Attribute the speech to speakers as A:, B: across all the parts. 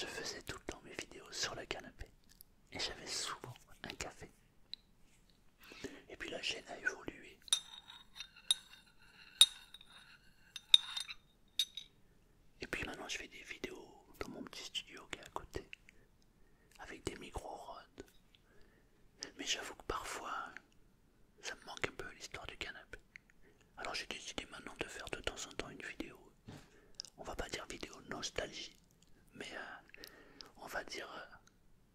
A: je faisais tout le temps mes vidéos sur le canapé. Et j'avais souvent un café. Et puis la chaîne a évolué. Et puis maintenant je fais des vidéos dans mon petit studio qui est à côté. Avec des micros Rode. Mais j'avoue que parfois, ça me manque un peu l'histoire du canapé. Alors j'ai décidé maintenant de faire de temps en temps une vidéo. On va pas dire vidéo nostalgie, mais on va dire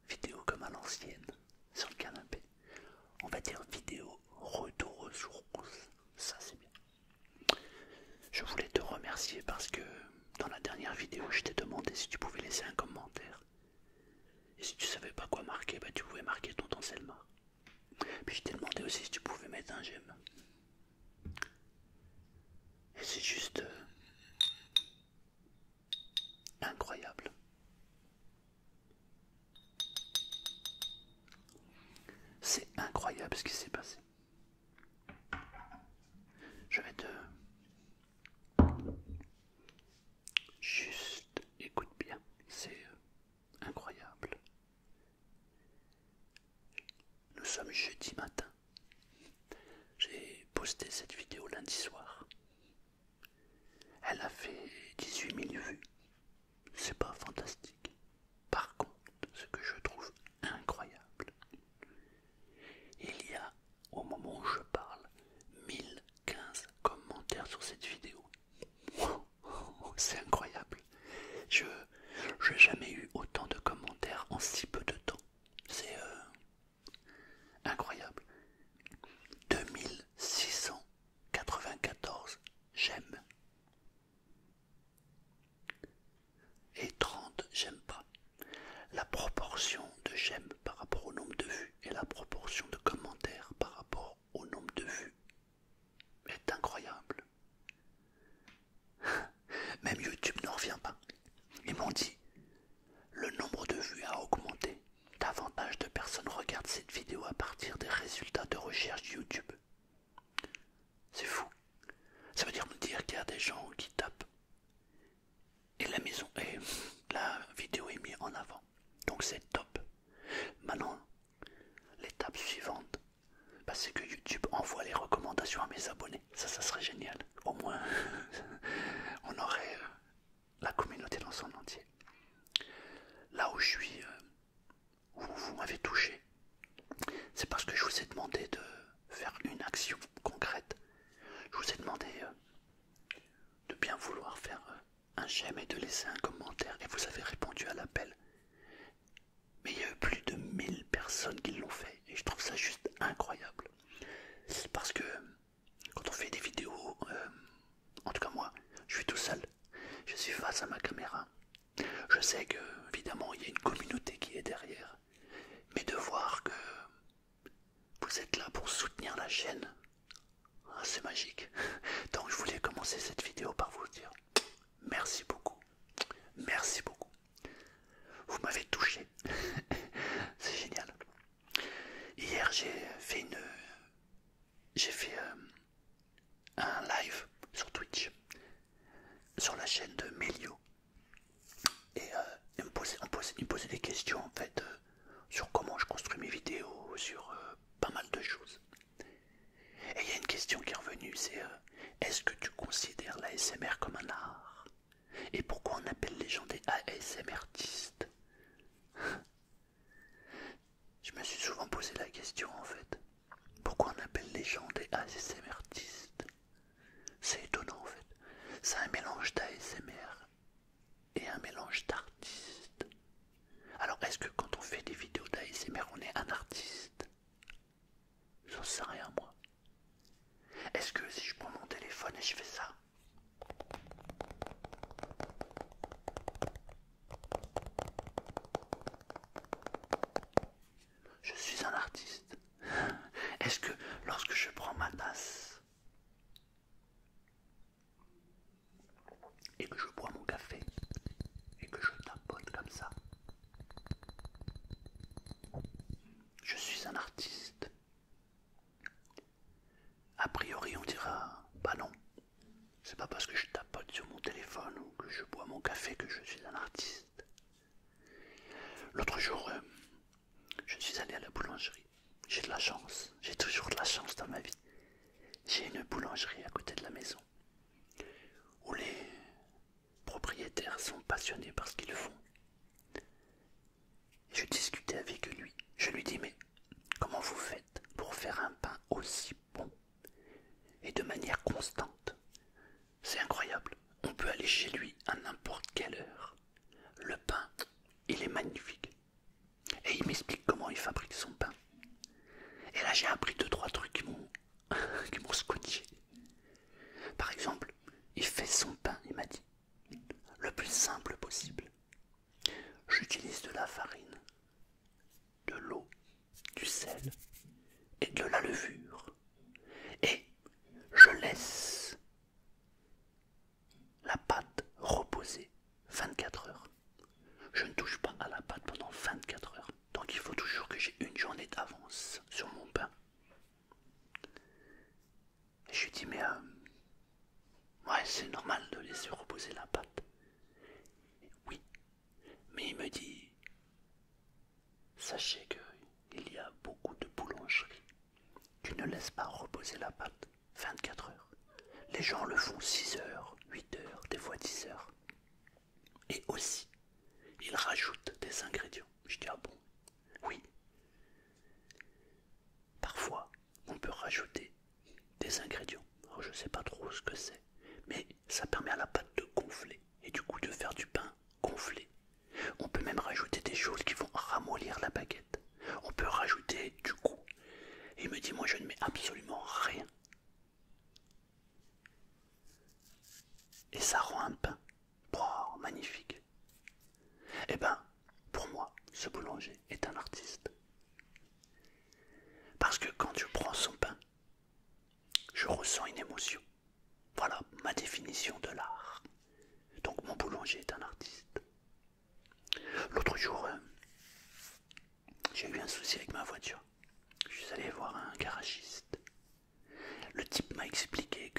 A: vidéo comme à l'ancienne, sur le canapé. On va dire vidéo retour aux sources. Ça c'est bien. Je voulais te remercier parce que dans la dernière vidéo, je t'ai demandé si tu pouvais laisser un commentaire. Et si tu savais pas quoi marquer, bah tu pouvais marquer Tonton Selma. Puis je t'ai demandé aussi si tu pouvais mettre un j'aime. Et c'est juste incroyable. C'est incroyable ce qui s'est passé. Je vais te... Juste écoute bien, c'est incroyable. Nous sommes jeudi matin. J'ai posté cette vidéo lundi soir. Elle a fait 18 000 vues. C'est pas fantastique. Par contre, ce que je trouve incroyable, il y a, au moment où je parle, 1015 commentaires sur cette vidéo. C'est incroyable. Je n'ai jamais eu autant de commentaires en si peu de temps. C'est incroyable. 2694 j'aime et 30 j'aime pas. La proportion de j'aime par rapport au nombre de vues et la proportion de commentaires par rapport au nombre de vues est incroyable. Même YouTube n'en revient pas. Ils m'ont dit, le nombre de vues a augmenté. Davantage de personnes regardent cette vidéo à partir des résultats de recherche YouTube. C'est fou. Ça veut dire me dire qu'il y a des gens qui tapent et la vidéo est mise en avant. Donc c'est top. Maintenant, l'étape suivante, bah, c'est que YouTube envoie les recommandations à mes abonnés. Ça serait génial. Au moins, on aurait la communauté dans son entier. Là où je suis, où vous m'avez touché, c'est parce que je vous ai demandé de faire une action concrète. Je vous ai demandé de bien vouloir faire un j'aime et de laisser un commentaire et vous avez répondu à l'appel. Mais il y a eu plus de 1000 personnes qui l'ont fait et je trouve ça juste incroyable. Parce que quand on fait des vidéos, en tout cas moi, je suis tout seul, je suis face à ma caméra. Je sais que évidemment il y a une communauté qui est derrière, mais de voir que vous êtes là pour soutenir la chaîne, c'est magique. Donc je voulais commencer cette vidéo par vous dire merci beaucoup. Merci beaucoup. Vous m'avez touché. C'est génial. Hier j'ai fait un live sur Twitch, sur la chaîne de Melio. Et il me posait des questions en fait sur comment je construis mes vidéos, sur pas mal de choses. Et il y a une question qui est revenue, c'est est-ce que tu considères l'ASMR comme un art? Et pourquoi on appelle les gens des ASMRtistes? Je me suis souvent posé la question en fait. Pourquoi on appelle les gens des ASMRtistes? C'est étonnant en fait. C'est un mélange d'ASMR et un mélange d'artiste. Alors est-ce que quand on fait des vidéos d'ASMR on est un artiste? J'en sais rien moi. Est-ce que si je prends mon téléphone et je fais ça, je suis un artiste? Est-ce que lorsque je prends ma tasse et que je bois mon café et que je tapote comme ça, je suis un artiste? A priori on dira, bah non, c'est pas parce que je tapote sur mon téléphone ou que je bois mon café que je suis un artiste. j'utilise de la farine, de l'eau, du sel et de la levure. Et je laisse la pâte reposer 24 heures. Je ne touche pas à la pâte pendant 24 heures. Donc il faut toujours que j'ai une journée d'avance sur mon pain. Et je lui dis mais ouais, c'est normal de laisser reposer la pâte. Oui, mais il me dit sachez qu'il y a beaucoup de boulangeries qui ne laissent pas reposer la pâte 24 heures. Les gens le font 6 heures, 8 heures, des fois 10 heures. Et aussi, ils rajoutent des ingrédients. Je dis ah bon? Oui. Parfois, on peut rajouter des ingrédients. Alors je ne sais pas trop ce que c'est, mais ça permet à la pâte de gonfler et du coup de faire du pain gonflé. On peut même rajouter des choses qui vont ramollir la baguette. On peut rajouter du goût. Et il me dit moi je ne mets absolument rien. Et ça rend un pain magnifique. Eh ben, pour moi, ce boulanger est un artiste. Parce que quand je prends son pain, je ressens une émotion. Voilà ma définition de l'art. Donc mon boulanger est un artiste. L'autre jour, j'ai eu un souci avec ma voiture. Je suis allé voir un garagiste. Le type m'a expliqué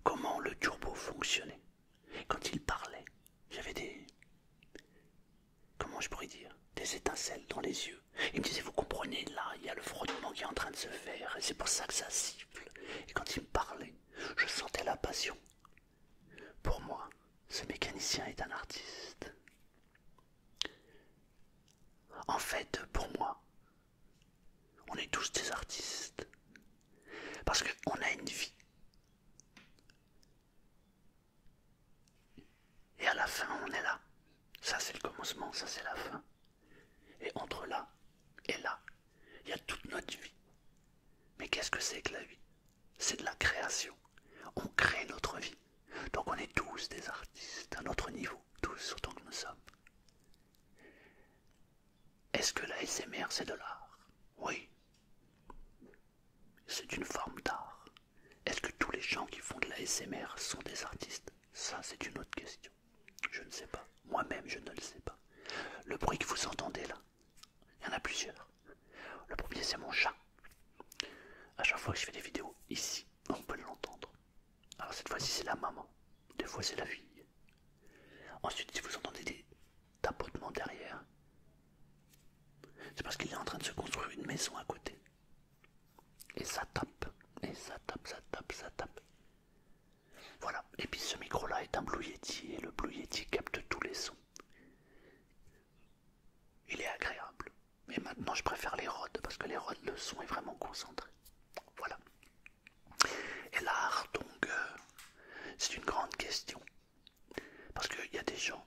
A: comment le turbo fonctionnait. Quand il parlait, j'avais comment je pourrais dire, des étincelles dans les yeux. Il me disait, vous comprenez, là, il y a le frottement qui est en train de se faire, et c'est pour ça que ça siffle. Et quand il me parlait, je sentais la passion. Pour moi, ce mécanicien est un artiste. En fait, pour moi, on est tous des artistes. Parce qu'on a une vie. Et à la fin, on est là. Ça, c'est le commencement, ça, c'est la fin. Et entre là et là, il y a toute notre vie. Mais qu'est-ce que c'est que la vie? C'est de la création. On crée notre vie. Donc on est tous des artistes à notre niveau, tous autant que nous sommes. Est-ce que la SMR c'est de l'art? Oui. C'est une forme d'art. Est-ce que tous les gens qui font de la SMR sont des artistes? Ça c'est une autre question. Je ne sais pas. Moi-même je ne le sais pas. Le bruit que vous entendez là, il y en a plusieurs. Le premier c'est mon chat. À chaque fois que je fais des vidéos ici, on peut l'entendre. Alors cette fois-ci c'est la maman, des fois c'est la fille. Ensuite si vous entendez des tapotements derrière, c'est parce qu'il est en train de se construire une maison à côté. Et ça tape, et ça tape, ça tape, ça tape. Voilà, et puis ce micro-là est un Blue Yeti, et le Blue Yeti capte tous les sons. Il est agréable. Mais maintenant je préfère les Rhodes, parce que les Rhodes, le son est vraiment concentré. Voilà. Et l'art, donc, c'est une grande question. Parce qu'il y a des gens,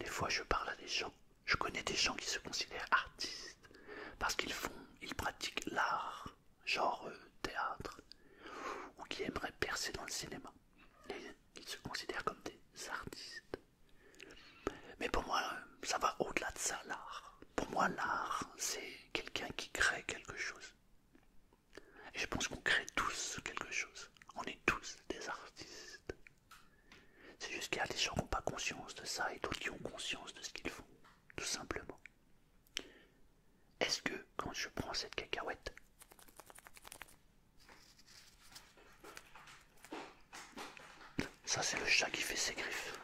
A: des fois je parle à des gens, je connais des gens qui se considèrent artistes, parce ils pratiquent l'art, genre théâtre, ou qui aimeraient percer dans le cinéma. Et ils se considèrent comme des artistes. Mais pour moi, ça va au-delà de ça, l'art. Pour moi, l'art, c'est quelqu'un qui crée quelque chose. Et je pense qu'on crée tous quelque chose. On est tous des artistes. C'est juste qu'il y a des gens qui n'ont pas conscience de ça et d'autres qui ont conscience de ce qu'ils font. Tout simplement. Est-ce que quand je prends cette cacahuète, ça c'est le chat qui fait ses griffes.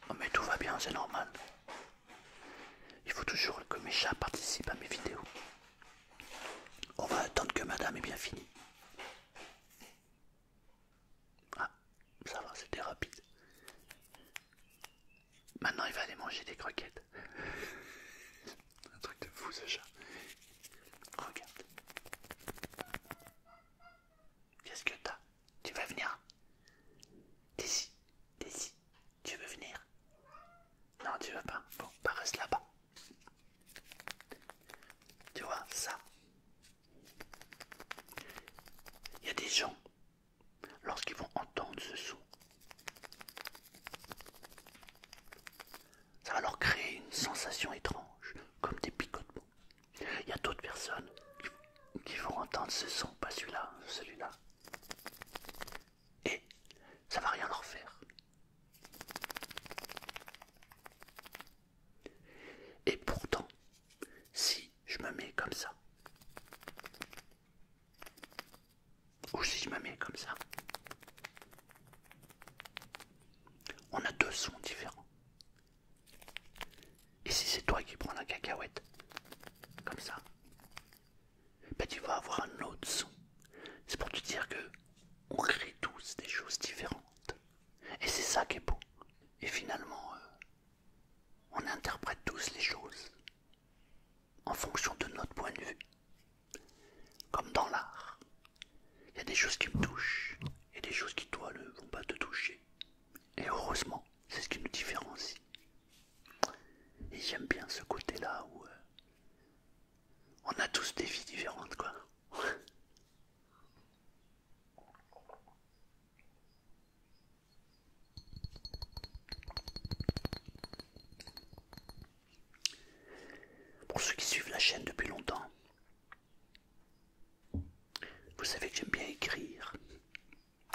A: Oh mais tout va bien, c'est normal. Il faut toujours que mes chats participent à mes vidéos. On va attendre que madame ait bien fini. Ah, ça va, c'était rapide. Maintenant il va aller manger des croquettes. Un truc de fou ce chat. Regarde. Qu'est-ce que t'as? Tu vas venir? Daisy, Daisy, tu veux venir? Non, tu veux pas? Bon, bah reste là-bas. Tu vois, ça. Il y a des gens, lorsqu'ils vont entendre ce son, va leur créer une sensation étrange, comme des picotements. Il y a d'autres personnes qui vont entendre ce son, pas celui-là, celui-là. Et ça va rien leur faire. Et pourtant, si je me mets comme ça, ou si je me mets comme ça, on a deux sons différents. Et si c'est toi qui prends la cacahuète, comme ça, ben tu vas avoir un autre son. C'est pour te dire que on crée tous des choses différentes. Et c'est ça qui est beau. Et finalement, on interprète tous les choses en fonction de notre point de vue. Comme dans l'art. Il y a des choses qui me touchent et des choses qui, toi, ne vont pas te toucher. Et heureusement, c'est ce qui nous différencie. Et j'aime bien ce côté-là où on a tous des vies différentes, quoi. Pour ceux qui suivent la chaîne depuis longtemps, vous savez que j'aime bien écrire.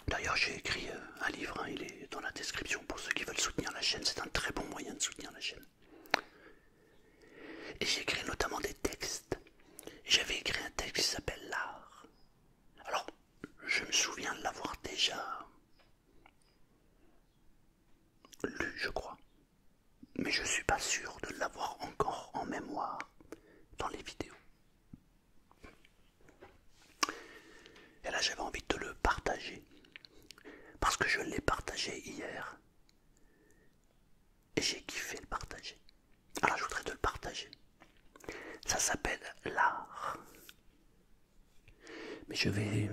A: D'ailleurs, j'ai écrit un livre, hein, il est dans la description pour ceux qui veulent soutenir la chaîne. C'est un très bon moyen de soutenir la chaîne. Et j'ai écrit notamment des textes. J'avais écrit un texte qui s'appelle l'art. Alors, je me souviens de l'avoir déjà lu, je crois. Mais je suis pas sûr de l'avoir encore en mémoire dans les vidéos. Et là, j'avais envie de le partager. Parce que je l'ai partagé hier. Et j'ai kiffé le partager. Alors, je voudrais te le partager. Ça s'appelle l'art. Mais je vais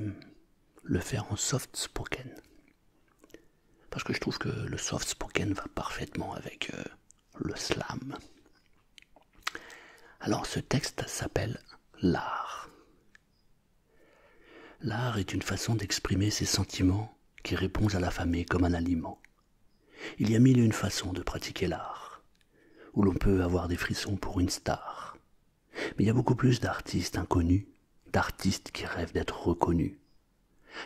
A: le faire en soft spoken. Parce que je trouve que le soft spoken va parfaitement avec le slam. Alors ce texte s'appelle l'art. L'art est une façon d'exprimer ses sentiments qui répond à l'affamé comme un aliment. Il y a mille et une façons de pratiquer l'art, où l'on peut avoir des frissons pour une star. Mais il y a beaucoup plus d'artistes inconnus, d'artistes qui rêvent d'être reconnus.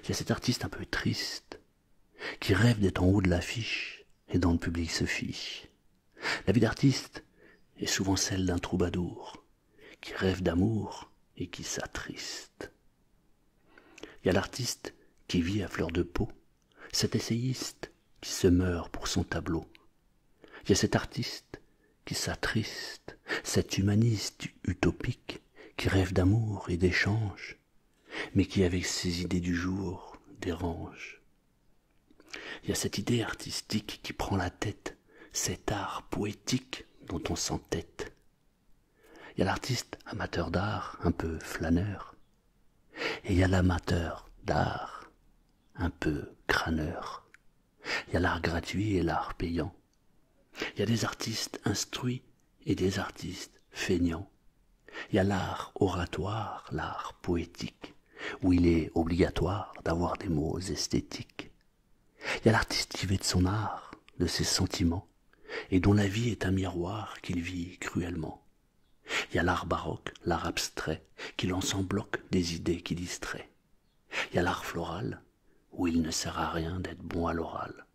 A: Il y a cet artiste un peu triste, qui rêve d'être en haut de l'affiche et dont le public se fiche. La vie d'artiste est souvent celle d'un troubadour, qui rêve d'amour et qui s'attriste. Il y a l'artiste qui vit à fleur de peau, cet essayiste qui se meurt pour son tableau. Il y a cet artiste qui s'attriste, cet humaniste utopique qui rêve d'amour et d'échange, mais qui avec ses idées du jour dérange. Il y a cette idée artistique qui prend la tête, cet art poétique dont on s'entête. Il y a l'artiste amateur d'art, un peu flâneur, et il y a l'amateur d'art, un peu crâneur. Il y a l'art gratuit et l'art payant. Il y a des artistes instruits et des artistes feignants. Il y a l'art oratoire, l'art poétique, où il est obligatoire d'avoir des mots esthétiques. Il y a l'artiste qui vit de son art, de ses sentiments, et dont la vie est un miroir qu'il vit cruellement. Il y a l'art baroque, l'art abstrait, qui lance en bloc des idées qui distraient. Il y a l'art floral, où il ne sert à rien d'être bon à l'oral.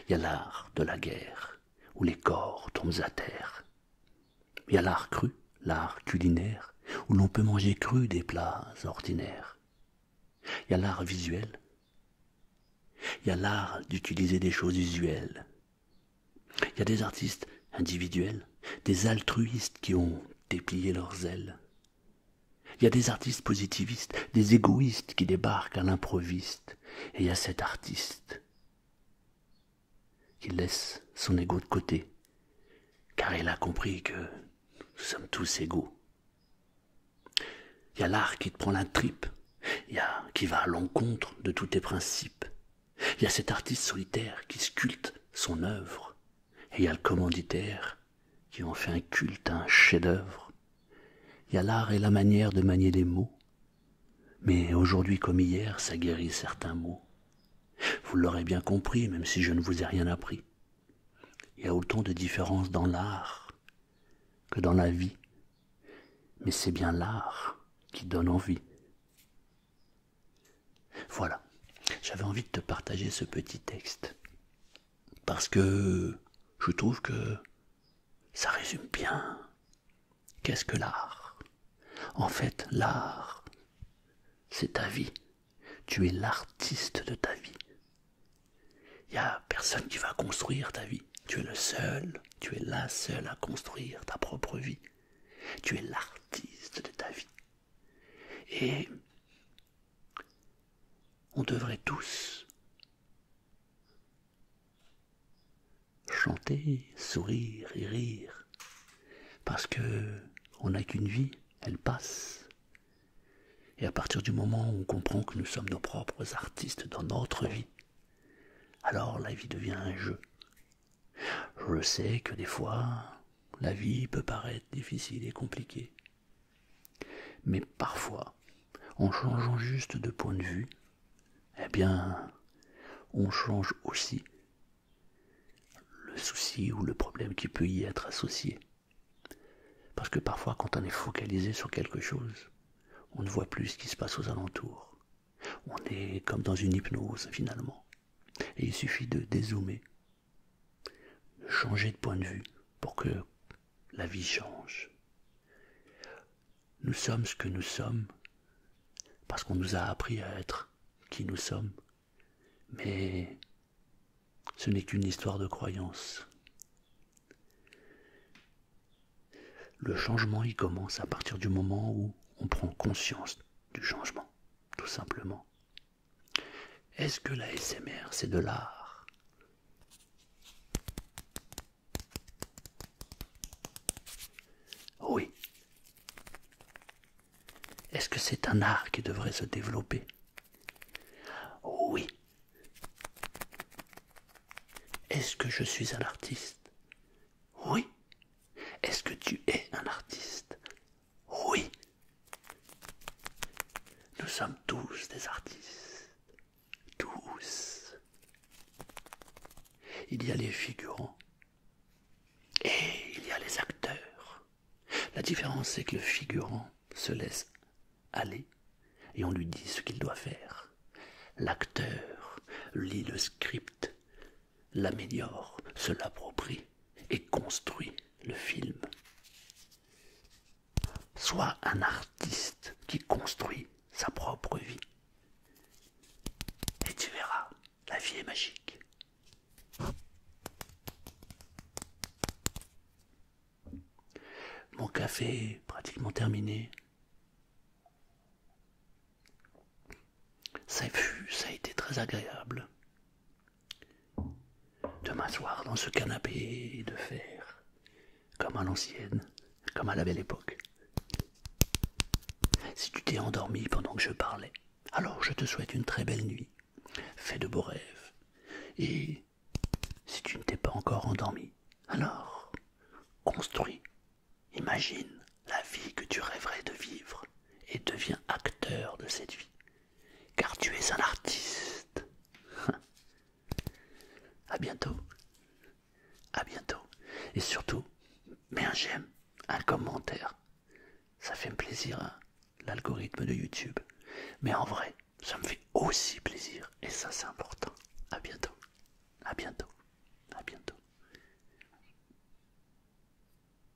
A: Il y a l'art de la guerre, où les corps tombent à terre. Il y a l'art cru, l'art culinaire, où l'on peut manger cru des plats ordinaires. Il y a l'art visuel. Il y a l'art d'utiliser des choses usuelles. Il y a des artistes individuels, des altruistes qui ont déplié leurs ailes. Il y a des artistes positivistes, des égoïstes qui débarquent à l'improviste. Et il y a cet artiste qui laisse son ego de côté, car il a compris que nous sommes tous égaux. Il y a l'art qui te prend la tripe, il y a qui va à l'encontre de tous tes principes. Il y a cet artiste solitaire qui sculpte son œuvre, et il y a le commanditaire qui en fait un culte, un chef-d'œuvre. Il y a l'art et la manière de manier les mots, mais aujourd'hui comme hier, ça guérit certains maux. Vous l'aurez bien compris, même si je ne vous ai rien appris. Il y a autant de différences dans l'art que dans la vie. Mais c'est bien l'art qui donne envie. Voilà, j'avais envie de te partager ce petit texte. Parce que je trouve que ça résume bien qu'est-ce que l'art. En fait, l'art, c'est ta vie. Tu es l'artiste de ta vie. Il n'y a personne qui va construire ta vie. Tu es le seul, tu es la seule à construire ta propre vie. Tu es l'artiste de ta vie. Et on devrait tous chanter, sourire et rire. Parce que on n'a qu'une vie, elle passe. Et à partir du moment où on comprend que nous sommes nos propres artistes dans notre vie, alors la vie devient un jeu. Je sais que des fois, la vie peut paraître difficile et compliquée. Mais parfois, en changeant juste de point de vue, eh bien, on change aussi le souci ou le problème qui peut y être associé. Parce que parfois, quand on est focalisé sur quelque chose, on ne voit plus ce qui se passe aux alentours. On est comme dans une hypnose, finalement. Et il suffit de dézoomer, de changer de point de vue pour que la vie change. Nous sommes ce que nous sommes parce qu'on nous a appris à être qui nous sommes. Mais ce n'est qu'une histoire de croyance. Le changement, il commence à partir du moment où on prend conscience du changement, tout simplement. Est-ce que la ASMR, c'est de l'art? Oui. Est-ce que c'est un art qui devrait se développer? Oui. Est-ce que je suis un artiste? Oui. Est-ce que tu es un artiste? Oui. Nous sommes tous des artistes. Tous. Il y a les figurants et il y a les acteurs. La différence, c'est que le figurant se laisse aller et on lui dit ce qu'il doit faire. L'acteur lit le script, l'améliore, se l'approprie et construit le film. Sois un artiste qui construit sa propre vie. Et tu verras, la vie est magique. Mon café est pratiquement terminé. Ça a été très agréable de m'asseoir dans ce canapé et de faire comme à l'ancienne, comme à la belle époque. Si tu t'es endormi pendant que je parlais, alors je te souhaite une très belle nuit. Fais de beaux rêves. Et si tu ne t'es pas encore endormi, alors construis, imagine la vie que tu rêverais de vivre et deviens acteur de cette vie. Car tu es un artiste. À bientôt. À bientôt. Et surtout, mets un j'aime, un commentaire. Ça fait plaisir à l'algorithme de YouTube. Mais en vrai, ça me fait aussi plaisir. Et ça, c'est important. À bientôt. À bientôt.